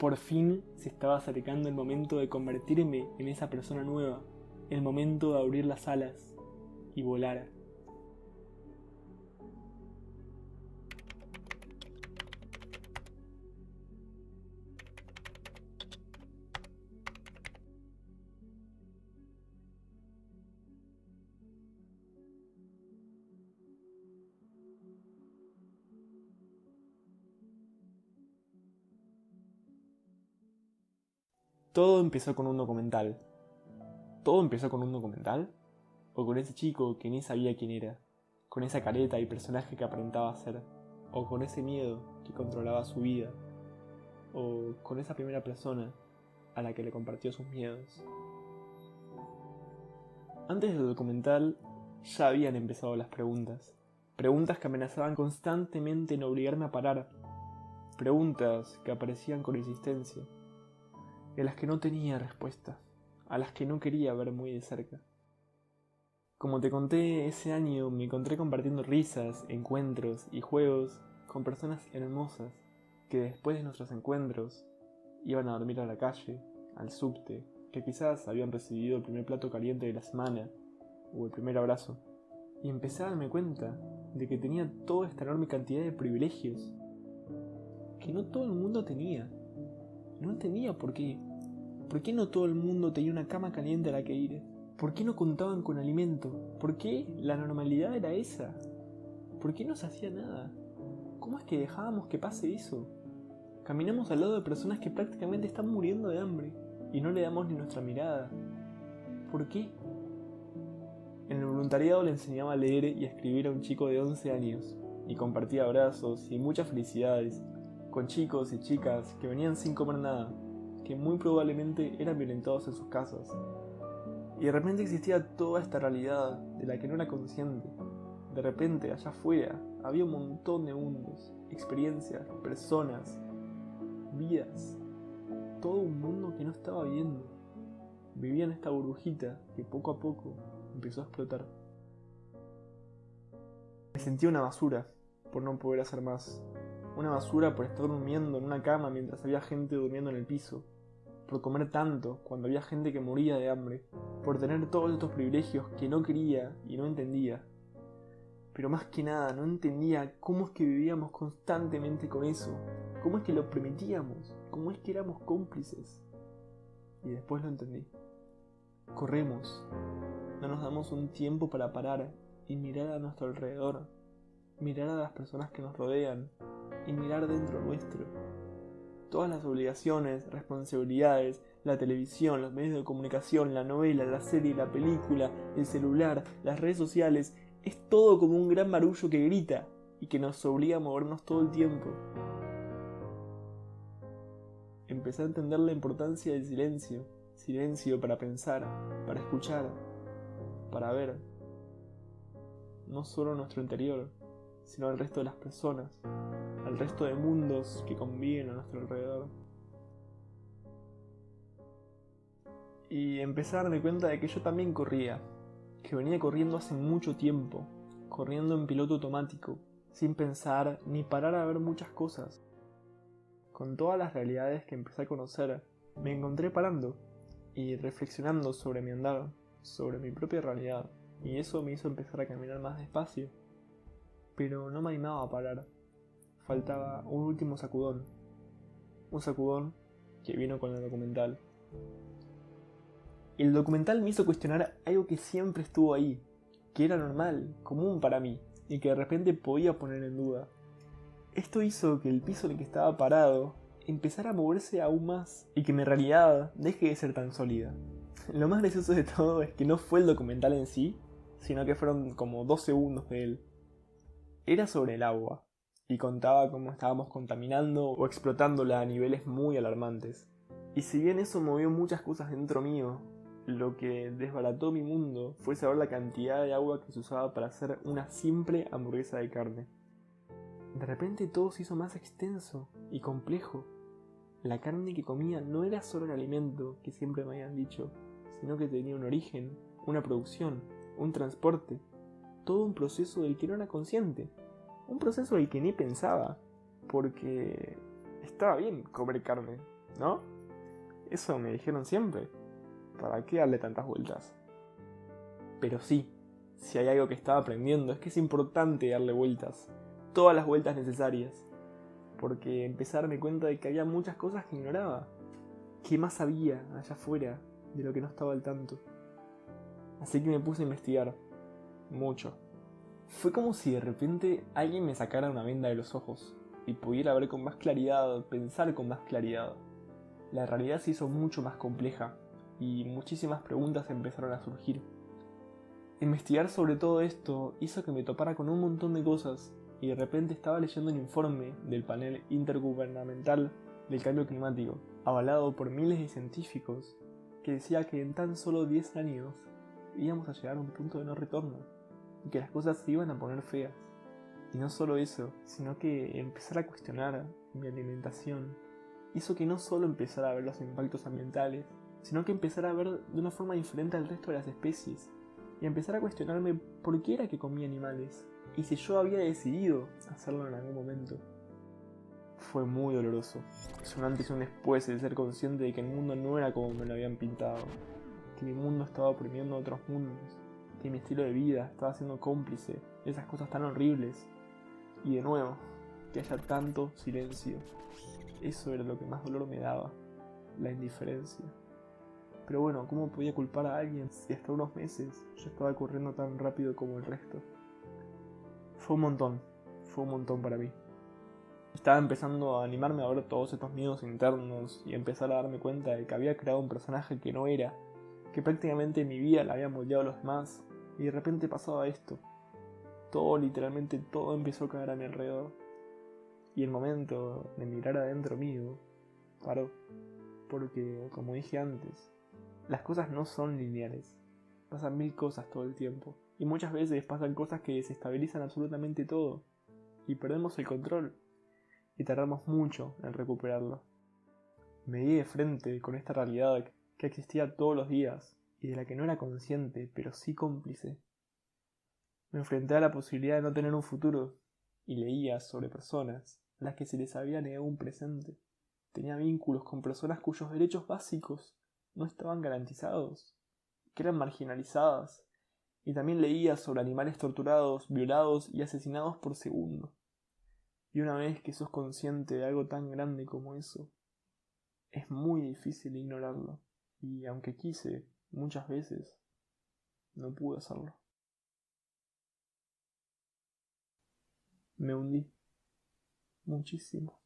Por fin se estaba acercando el momento de convertirme en esa persona nueva, el momento de abrir las alas y volar. Todo empezó con un documental. ¿Todo empezó con un documental? ¿O con ese chico que ni sabía quién era? ¿Con esa careta y personaje que aparentaba ser? ¿O con ese miedo que controlaba su vida? ¿O con esa primera persona a la que le compartió sus miedos? Antes del documental ya habían empezado las preguntas. Preguntas que amenazaban constantemente en obligarme a parar. Preguntas que aparecían con insistencia, en las que no tenía respuesta, a las que no quería ver muy de cerca. Como te conté, ese año me encontré compartiendo risas, encuentros y juegos con personas hermosas que después de nuestros encuentros iban a dormir a la calle, al subte, que quizás habían recibido el primer plato caliente de la semana o el primer abrazo. Y empecé a darme cuenta de que tenía toda esta enorme cantidad de privilegios que no todo el mundo tenía. No entendía por qué. ¿Por qué no todo el mundo tenía una cama caliente a la que ir? ¿Por qué no contaban con alimento? ¿Por qué la normalidad era esa? ¿Por qué no se hacía nada? ¿Cómo es que dejábamos que pase eso? Caminamos al lado de personas que prácticamente están muriendo de hambre y no le damos ni nuestra mirada. ¿Por qué? En el voluntariado le enseñaba a leer y a escribir a un chico de 11 años y compartía abrazos y muchas felicidades con chicos y chicas que venían sin comer nada, que muy probablemente eran violentados en sus casas. Y de repente existía toda esta realidad de la que no era consciente. De repente, allá afuera, había un montón de mundos, experiencias, personas, vidas. Todo un mundo que no estaba viendo. Vivía en esta burbujita que poco a poco empezó a explotar. Me sentía una basura por no poder hacer más. Una basura por estar durmiendo en una cama mientras había gente durmiendo en el piso. Por comer tanto cuando había gente que moría de hambre. Por tener todos estos privilegios que no quería y no entendía. Pero más que nada no entendía cómo es que vivíamos constantemente con eso. Cómo es que lo permitíamos. Cómo es que éramos cómplices. Y después lo entendí. Corremos. No nos damos un tiempo para parar y mirar a nuestro alrededor. Mirar a las personas que nos rodean. Y mirar dentro nuestro. Todas las obligaciones, responsabilidades, la televisión, los medios de comunicación, la novela, la serie, la película, el celular, las redes sociales, es todo como un gran barullo que grita y que nos obliga a movernos todo el tiempo. Empecé a entender la importancia del silencio, silencio para pensar, para escuchar, para ver, no solo nuestro interior, sino al resto de las personas, al resto de mundos que conviven a nuestro alrededor. Y empecé a darme cuenta de que yo también corría, que venía corriendo hace mucho tiempo, corriendo en piloto automático, sin pensar ni parar a ver muchas cosas. Con todas las realidades que empecé a conocer, me encontré parando y reflexionando sobre mi andar, sobre mi propia realidad, y eso me hizo empezar a caminar más despacio. Pero no me animaba a parar. Faltaba un último sacudón. Un sacudón que vino con el documental. El documental me hizo cuestionar algo que siempre estuvo ahí, que era normal, común para mí, y que de repente podía poner en duda. Esto hizo que el piso en el que estaba parado empezara a moverse aún más, y que mi realidad deje de ser tan sólida. Lo más gracioso de todo es que no fue el documental en sí, sino que fueron como 2 segundos de él. Era sobre el agua, y contaba cómo estábamos contaminando o explotándola a niveles muy alarmantes. Y si bien eso movió muchas cosas dentro mío, lo que desbarató mi mundo fue saber la cantidad de agua que se usaba para hacer una simple hamburguesa de carne. De repente todo se hizo más extenso y complejo. La carne que comía no era solo el alimento que siempre me habían dicho, sino que tenía un origen, una producción, un transporte, todo un proceso del que no era consciente, un proceso del que ni pensaba, porque estaba bien comer carne, ¿no? Eso me dijeron siempre. ¿Para qué darle tantas vueltas? Pero sí, si hay algo que estaba aprendiendo es que es importante darle vueltas, todas las vueltas necesarias, porque empecé a darme cuenta de que había muchas cosas que ignoraba. ¿Qué más había allá afuera de lo que no estaba al tanto? Así que me puse a investigar, mucho. Fue como si de repente alguien me sacara una venda de los ojos y pudiera ver con más claridad, pensar con más claridad. La realidad se hizo mucho más compleja y muchísimas preguntas empezaron a surgir. Investigar sobre todo esto hizo que me topara con un montón de cosas y de repente estaba leyendo un informe del panel intergubernamental del cambio climático, avalado por miles de científicos, que decía que en tan solo 10 años íbamos a llegar a un punto de no retorno y que las cosas se iban a poner feas. Y no solo eso, sino que empezar a cuestionar mi alimentación hizo que no solo empezara a ver los impactos ambientales, sino que empezara a ver de una forma diferente al resto de las especies y empezar a cuestionarme por qué era que comía animales y si yo había decidido hacerlo en algún momento. Fue muy doloroso. Es un antes y un después el ser consciente de que el mundo no era como me lo habían pintado, que mi mundo estaba oprimiendo a otros mundos, que mi estilo de vida estaba siendo cómplice de esas cosas tan horribles. Y de nuevo, que haya tanto silencio. Eso era lo que más dolor me daba, la indiferencia. Pero bueno, ¿cómo podía culpar a alguien si hasta unos meses yo estaba corriendo tan rápido como el resto? Fue un montón para mí. Estaba empezando a animarme a ver todos estos miedos internos y empezar a darme cuenta de que había creado un personaje que no era, que prácticamente mi vida la habían moldeado los demás, y de repente pasaba esto. Todo, literalmente todo empezó a caer a mi alrededor. Y el momento de mirar adentro mío paró, porque, como dije antes, las cosas no son lineales. Pasan mil cosas todo el tiempo. Y muchas veces pasan cosas que desestabilizan absolutamente todo. Y perdemos el control. Y tardamos mucho en recuperarlo. Me di de frente con esta realidad que existía todos los días y de la que no era consciente, pero sí cómplice. Me enfrenté a la posibilidad de no tener un futuro y leía sobre personas a las que se les había negado un presente. Tenía vínculos con personas cuyos derechos básicos no estaban garantizados, que eran marginalizadas, y también leía sobre animales torturados, violados y asesinados por segundo. Y una vez que sos consciente de algo tan grande como eso, es muy difícil ignorarlo, y aunque quise, muchas veces, no pude hacerlo. Me hundí muchísimo.